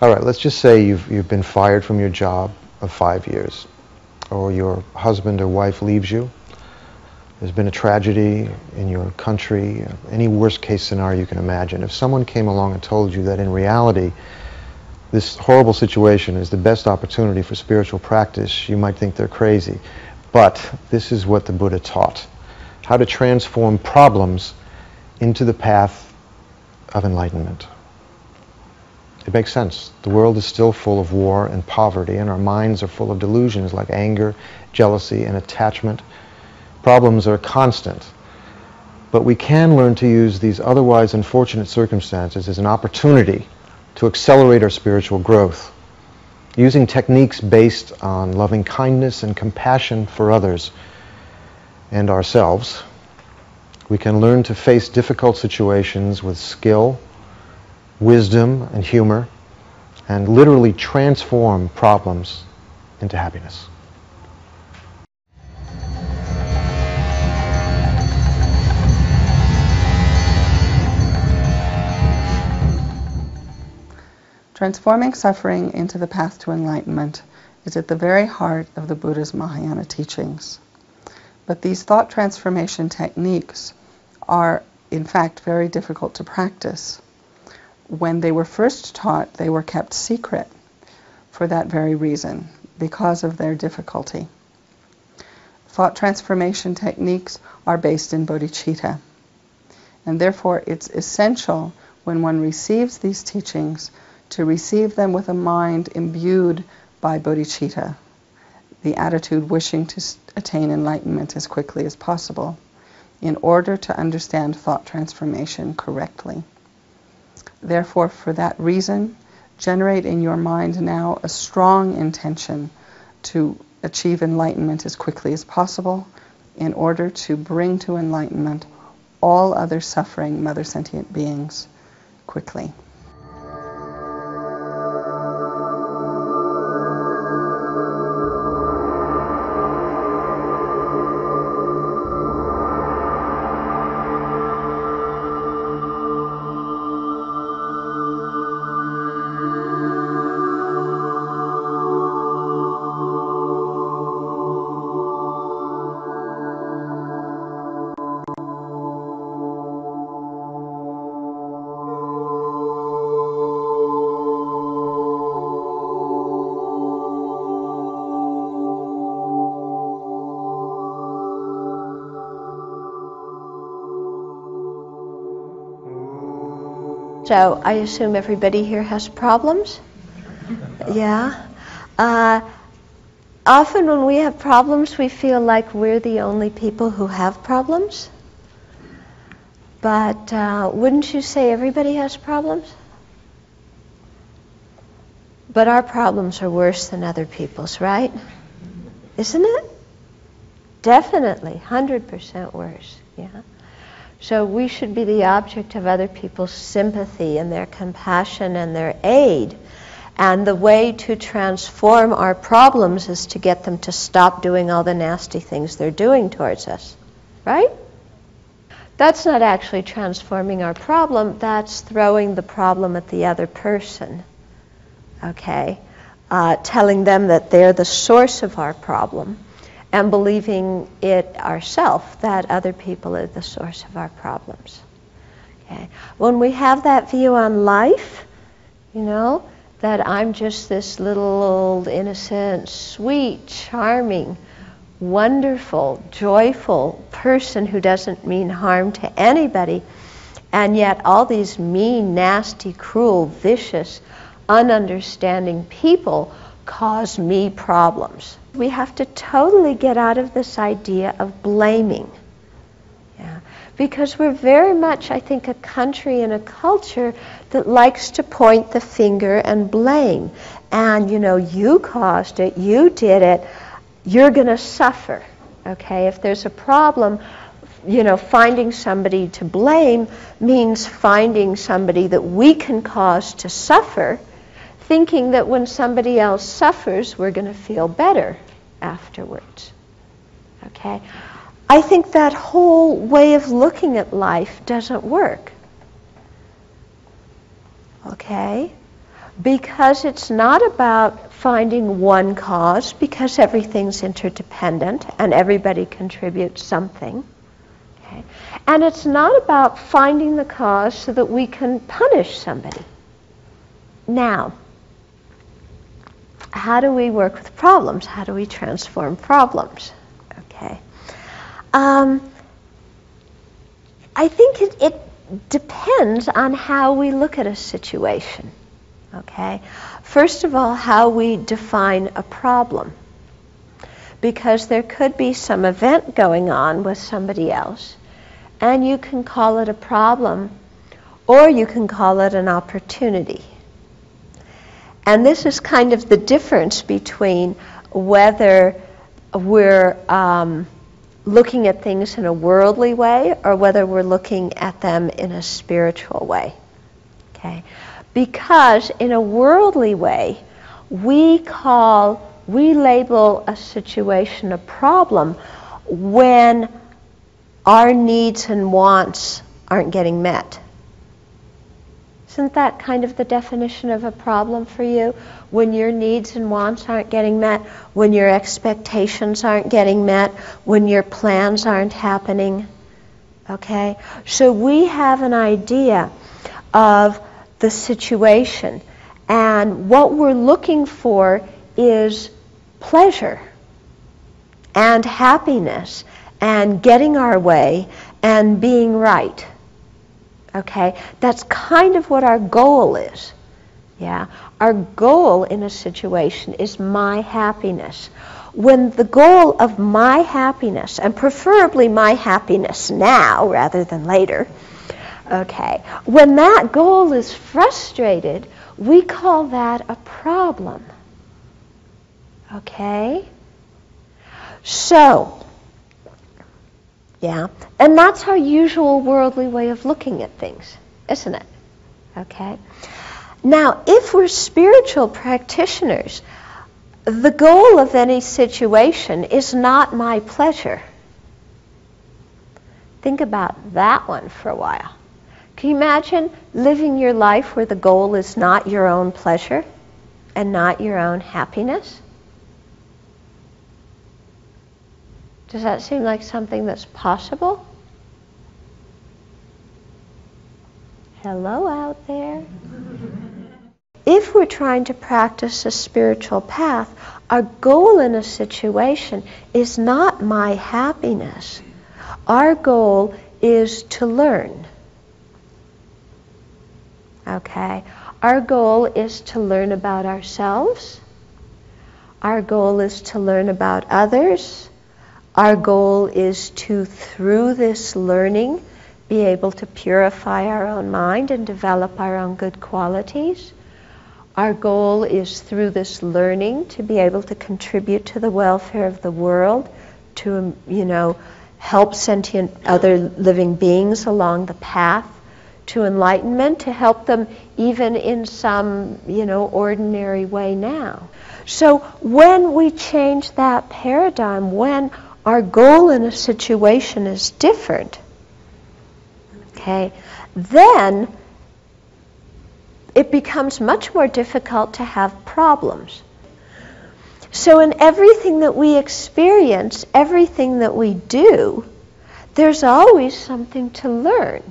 All right, let's just say you've been fired from your job of 5 years, or your husband or wife leaves you. There's been a tragedy in your country, any worst case scenario you can imagine. If someone came along and told you that in reality this horrible situation is the best opportunity for spiritual practice, you might think they're crazy. But this is what the Buddha taught: how to transform problems into the path of enlightenment. It makes sense. The world is still full of war and poverty, and our minds are full of delusions like anger, jealousy, and attachment. Problems are constant. But we can learn to use these otherwise unfortunate circumstances as an opportunity to accelerate our spiritual growth. Using techniques based on loving kindness and compassion for others and ourselves, we can learn to face difficult situations with skill, wisdom, and humor, and literally transform problems into happiness. Transforming suffering into the path to enlightenment is at the very heart of the Buddha's Mahayana teachings. But these thought transformation techniques are, in fact, very difficult to practice. When they were first taught, they were kept secret for that very reason, because of their difficulty. Thought transformation techniques are based in bodhicitta, and therefore it's essential when one receives these teachings to receive them with a mind imbued by bodhicitta, the attitude wishing to attain enlightenment as quickly as possible, in order to understand thought transformation correctly. Therefore, for that reason, generate in your mind now a strong intention to achieve enlightenment as quickly as possible in order to bring to enlightenment all other suffering mother sentient beings quickly. So I assume everybody here has problems? Yeah. Often when we have problems, we feel like we're the only people who have problems. But wouldn't you say everybody has problems? But our problems are worse than other people's, right? Isn't it? Definitely, 100% worse, yeah. So we should be the object of other people's sympathy and their compassion and their aid. And the way to transform our problems is to get them to stop doing all the nasty things they're doing towards us, right? That's not actually transforming our problem, that's throwing the problem at the other person, okay? Telling them that they're the source of our problem, and believing it ourselves, that other people are the source of our problems. Okay? When we have that view on life, you know, that I'm just this little old innocent, sweet, charming, wonderful, joyful person who doesn't mean harm to anybody, and yet all these mean, nasty, cruel, vicious, ununderstanding people cause me problems. We have to totally get out of this idea of blaming. Yeah. Because we're very much, I think, a country and a culture that likes to point the finger and blame. And, you know, you caused it, you did it, you're going to suffer. Okay? If there's a problem, you know, finding somebody to blame means finding somebody that we can cause to suffer, thinking that when somebody else suffers, we're going to feel better afterwards. Okay? I think that whole way of looking at life doesn't work. Okay? because it's not about finding one cause, because everything's interdependent and everybody contributes something. Okay? And it's not about finding the cause so that we can punish somebody. Now, how do we work with problems? How do we transform problems? Okay. I think it depends on how we look at a situation. Okay. First of all, how we define a problem. Because there could be some event going on with somebody else, and you can call it a problem, or you can call it an opportunity. And this is kind of the difference between whether we're looking at things in a worldly way or whether we're looking at them in a spiritual way. Okay? Because in a worldly way, we label a situation a problem when our needs and wants aren't getting met. Isn't that kind of the definition of a problem for you? When your needs and wants aren't getting met, when your expectations aren't getting met, when your plans aren't happening. Okay? So we have an idea of the situation, and what we're looking for is pleasure and happiness and getting our way and being right. Okay? That's kind of what our goal is. Yeah? Our goal in a situation is my happiness. When the goal of my happiness, and preferably my happiness now rather than later, okay, when that goal is frustrated, we call that a problem. Okay? So, yeah, and that's our usual worldly way of looking at things, isn't it? Okay? Now, if we're spiritual practitioners, the goal of any situation is not my pleasure. Think about that one for a while. Can you imagine living your life where the goal is not your own pleasure and not your own happiness? Does that seem like something that's possible? Hello out there. If we're trying to practice a spiritual path, our goal in a situation is not my happiness. Our goal is to learn. Okay? Our goal is to learn about ourselves. Our goal is to learn about others. Our goal is to, through this learning, be able to purify our own mind and develop our own good qualities. Our goal is, through this learning, to be able to contribute to the welfare of the world, to, help sentient other living beings along the path to enlightenment, to help them even in some, ordinary way now. So when we change that paradigm, when our goal in a situation is different, okay, then it becomes much more difficult to have problems. So in everything that we experience, everything that we do, there's always something to learn.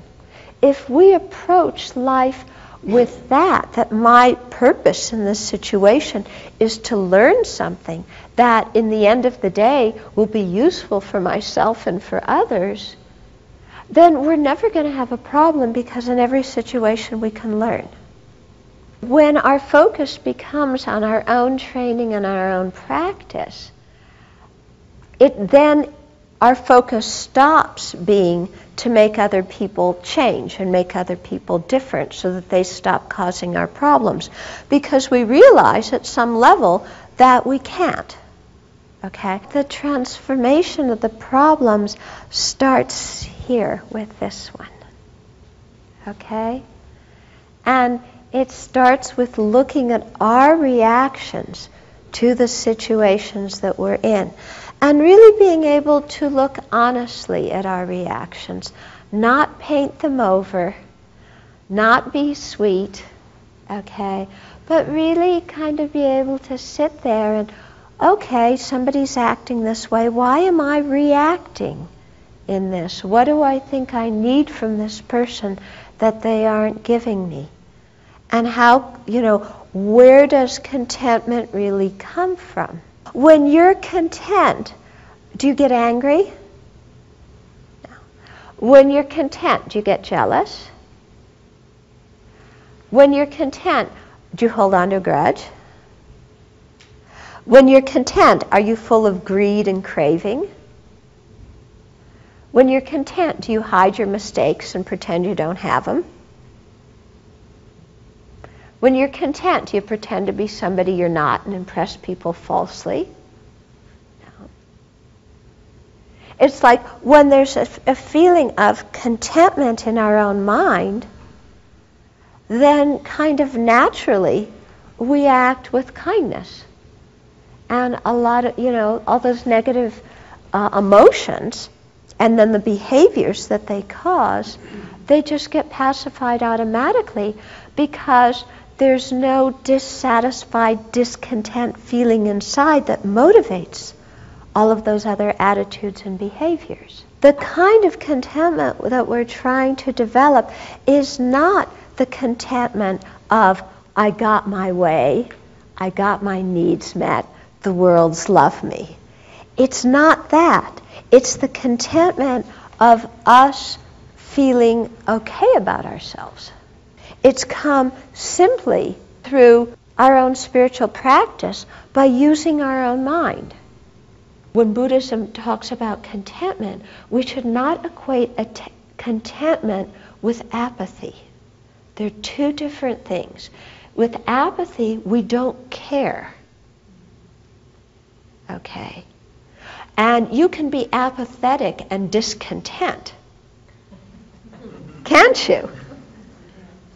If we approach life with that my purpose in this situation is to learn something that in the end of the day will be useful for myself and for others, then we're never going to have a problem, because in every situation we can learn. When our focus becomes on our own training and our own practice, then our focus stops being to make other people change and make other people different so that they stop causing our problems, because we realize at some level that we can't. Okay? The transformation of the problems starts here with this one. Okay? And it starts with looking at our reactions to the situations that we're in, and really being able to look honestly at our reactions, not paint them over, not be sweet, okay? But really kind of be able to sit there and, okay, somebody's acting this way. Why am I reacting in this? What do I think I need from this person that they aren't giving me? And how, where does contentment really come from? When you're content, do you get angry? No. When you're content, do you get jealous? When you're content, do you hold on to a grudge? When you're content, are you full of greed and craving? When you're content, do you hide your mistakes and pretend you don't have them? When you're content, do you pretend to be somebody you're not and impress people falsely? No. It's like when there's a feeling of contentment in our own mind, then kind of naturally we act with kindness. And a lot of, all those negative emotions and then the behaviors that they cause, they just get pacified automatically because there's no dissatisfied, discontent feeling inside that motivates all of those other attitudes and behaviors. The kind of contentment that we're trying to develop is not the contentment of, I got my way, I got my needs met, the world's love me. It's not that. It's the contentment of us feeling okay about ourselves. It's come simply through our own spiritual practice by using our own mind. When Buddhism talks about contentment, we should not equate contentment with apathy. They're two different things. With apathy, we don't care. Okay? And you can be apathetic and discontent. Can't you?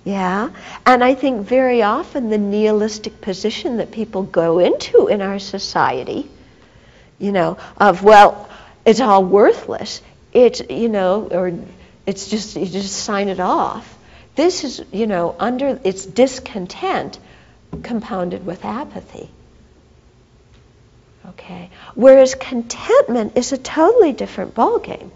Yeah, and I think very often the nihilistic position that people go into in our society, of, well, it's all worthless, it's, or it's just, you just sign it off. This is, it's discontent compounded with apathy. Okay, whereas contentment is a totally different ballgame.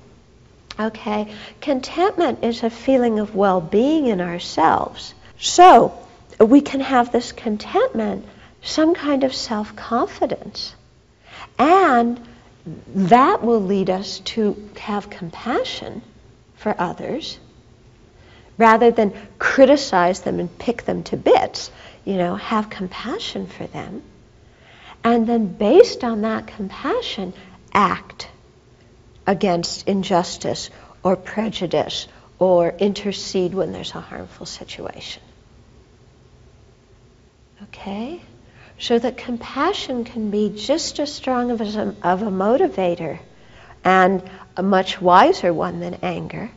Okay, contentment is a feeling of well-being in ourselves. So we can have this contentment, some kind of self-confidence. And that will lead us to have compassion for others rather than criticize them and pick them to bits, have compassion for them. And then based on that compassion, act against injustice or prejudice or intercede when there's a harmful situation. Okay? So that compassion can be just as strong of a motivator and a much wiser one than anger.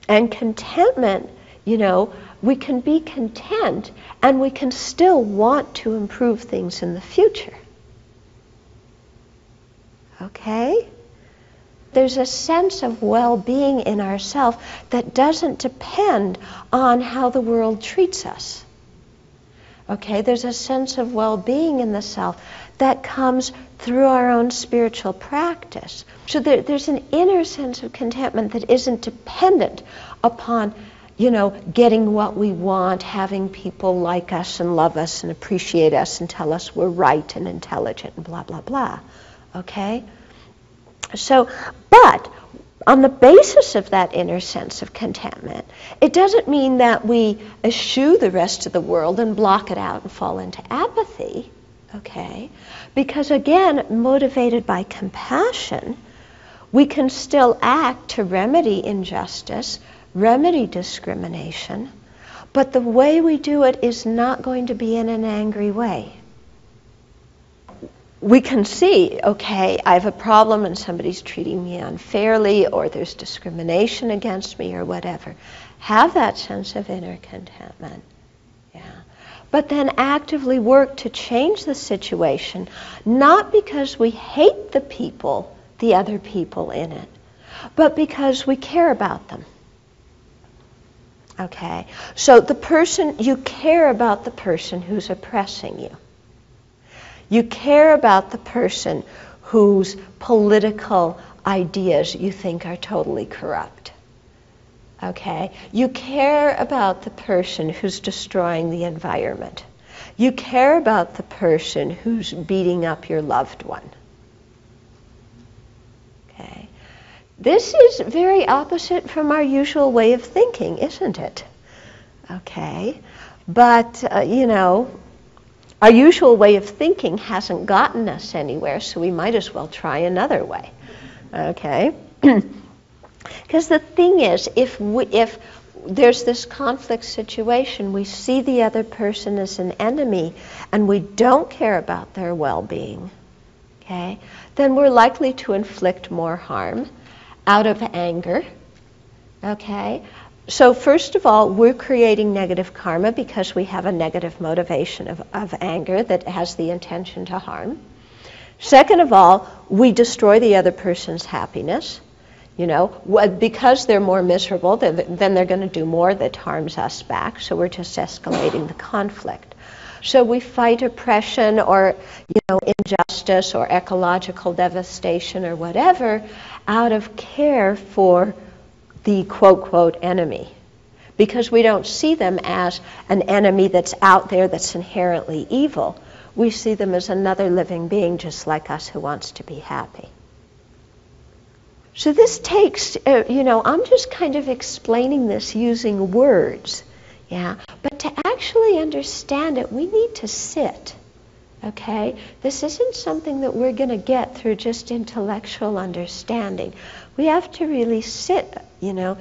And contentment, we can be content and we can still want to improve things in the future. Okay? There's a sense of well-being in ourselves that doesn't depend on how the world treats us. Okay? There's a sense of well-being in the self that comes through our own spiritual practice. So there's an inner sense of contentment that isn't dependent upon, getting what we want, having people like us and love us and appreciate us and tell us we're right and intelligent and blah, blah, blah. Okay? So, but on the basis of that inner sense of contentment, it doesn't mean that we eschew the rest of the world and block it out and fall into apathy, okay? Because again, motivated by compassion, we can still act to remedy injustice, remedy discrimination, but the way we do it is not going to be in an angry way. We can see, okay, I have a problem and somebody's treating me unfairly or there's discrimination against me or whatever. Have that sense of inner contentment. Yeah. But then actively work to change the situation, not because we hate the other people in it, but because we care about them. Okay? So the person, you care about the person who's oppressing you. You care about the person whose political ideas you think are totally corrupt. Okay? You care about the person who's destroying the environment. You care about the person who's beating up your loved one. Okay? This is very opposite from our usual way of thinking, isn't it? Okay? But, our usual way of thinking hasn't gotten us anywhere, so we might as well try another way. Okay? Because the thing is, if there's this conflict situation, we see the other person as an enemy, and we don't care about their well-being, okay, then we're likely to inflict more harm out of anger, okay? So first of all, we're creating negative karma because we have a negative motivation of anger that has the intention to harm. Second of all, we destroy the other person's happiness. Because they're more miserable, then they're going to do more that harms us back. So we're just escalating the conflict. So we fight oppression or, injustice or ecological devastation or whatever out of care for the quote enemy. Because we don't see them as an enemy that's out there that's inherently evil. We see them as another living being just like us who wants to be happy. So this takes, I'm just kind of explaining this using words, yeah. But to actually understand it, we need to sit, okay? This isn't something that we're going to get through just intellectual understanding. We have to really sit, in our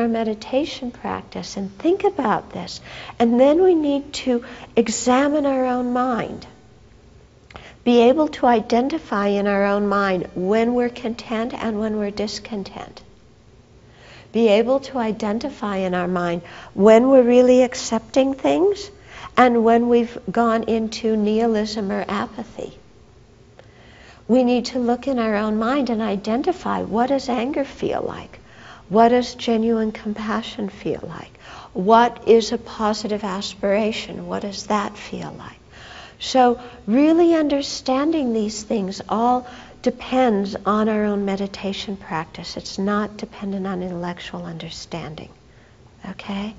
meditation practice and think about this. And then we need to examine our own mind. Be able to identify in our own mind when we're content and when we're discontent. Be able to identify in our mind when we're really accepting things and when we've gone into nihilism or apathy. We need to look in our own mind and identify, what does anger feel like? What does genuine compassion feel like? What is a positive aspiration? What does that feel like? So really understanding these things all depends on our own meditation practice. It's not dependent on intellectual understanding. Okay?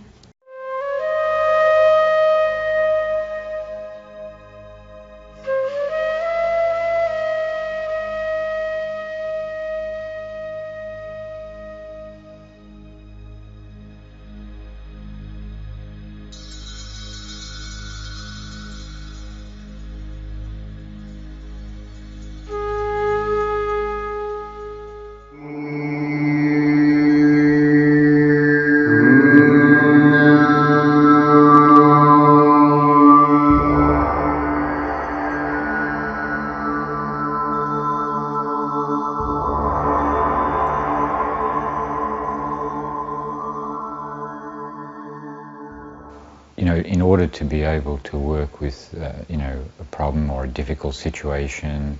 In order to be able to work with, a problem or a difficult situation,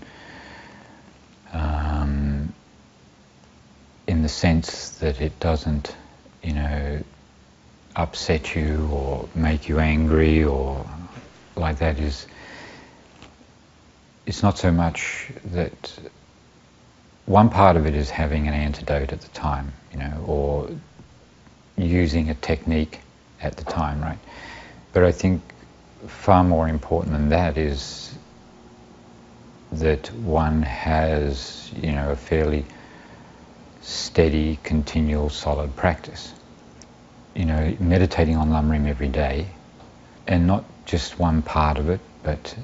in the sense that it doesn't, upset you or make you angry or like that, it's not so much that one part of it is having an antidote at the time, or using a technique at the time, right? But I think far more important than that is that one has, a fairly steady, continual, solid practice. Meditating on Lam Rim every day, and not just one part of it, but,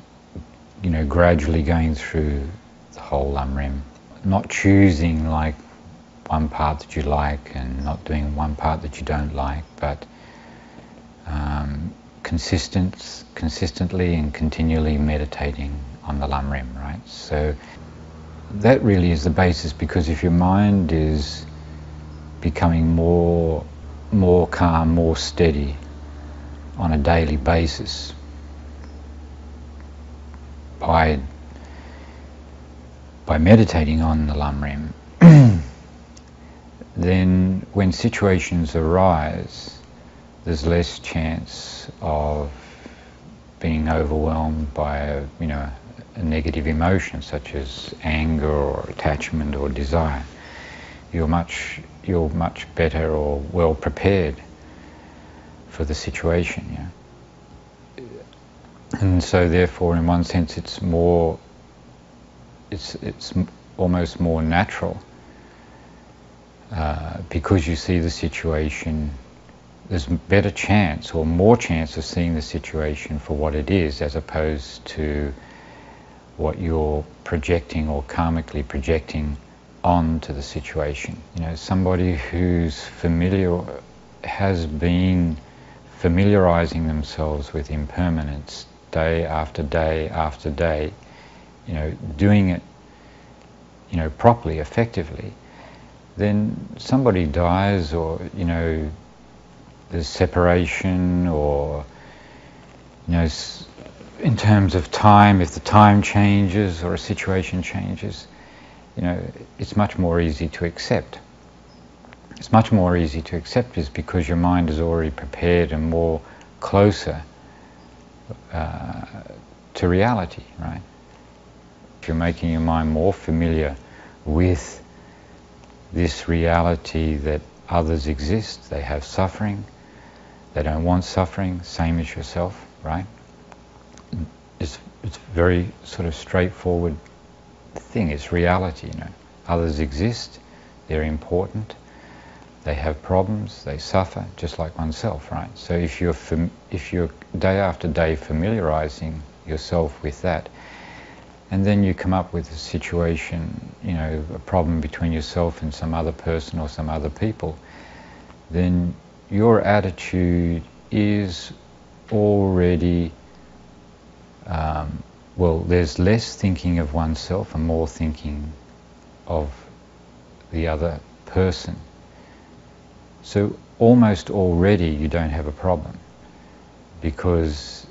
gradually going through the whole Lam Rim. Not choosing like one part that you like and not doing one part that you don't like, but consistently and continually meditating on the Lam Rim, right? So that really is the basis, because if your mind is becoming more calm, more steady on a daily basis by meditating on the Lam Rim, then when situations arise, there's less chance of being overwhelmed by a negative emotion such as anger or attachment or desire. You're much better or well prepared for the situation. Yeah? And so therefore, in one sense, it's almost more natural because you see the situation. There's better chance or more chance of seeing the situation for what it is, as opposed to what you're projecting or karmically projecting onto the situation. Somebody who's has been familiarizing themselves with impermanence day after day after day, doing it, properly, effectively, then somebody dies or, there's separation or, in terms of time, if the time changes or a situation changes, it's much more easy to accept. It's much more easy to accept is because your mind is already prepared and more closer to reality, right? If you're making your mind more familiar with this reality that others exist, they have suffering, they don't want suffering, same as yourself, right? It's very sort of straightforward thing. It's reality, Others exist, they're important, they have problems, they suffer, just like oneself, right? So if you're day after day familiarizing yourself with that, and then you come up with a situation, a problem between yourself and some other person or some other people, then your attitude is already, there's less thinking of oneself and more thinking of the other person. So almost already you don't have a problem, because,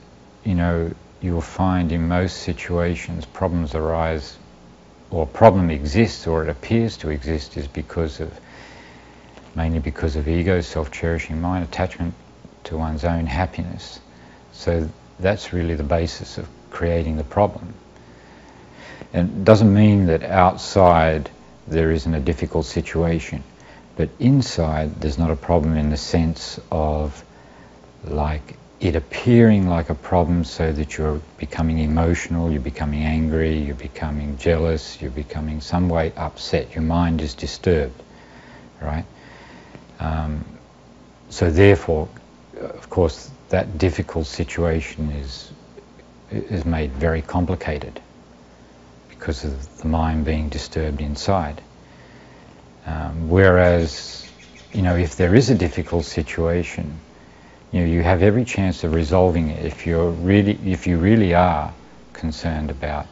you'll find in most situations problems arise, or a problem exists, or it appears to exist, is mainly because of ego, self-cherishing mind, attachment to one's own happiness. So that's really the basis of creating the problem. And it doesn't mean that outside there isn't a difficult situation, but inside there's not a problem in the sense of like it appearing like a problem, so that you're becoming emotional, you're becoming angry, you're becoming jealous, you're becoming some way upset. Your mind is disturbed, right? So therefore, of course, that difficult situation is made very complicated because of the mind being disturbed inside. Whereas, if there is a difficult situation, you have every chance of resolving it if you really are concerned about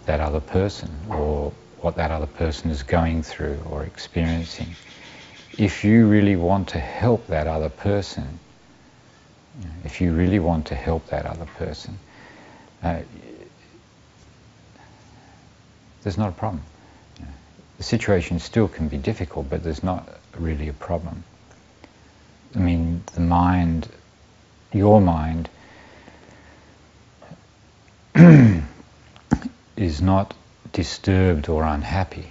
that other person or what that other person is going through or experiencing. If you really want to help that other person, there's not a problem. The situation still can be difficult, but there's not really a problem. I mean, your mind is not disturbed or unhappy.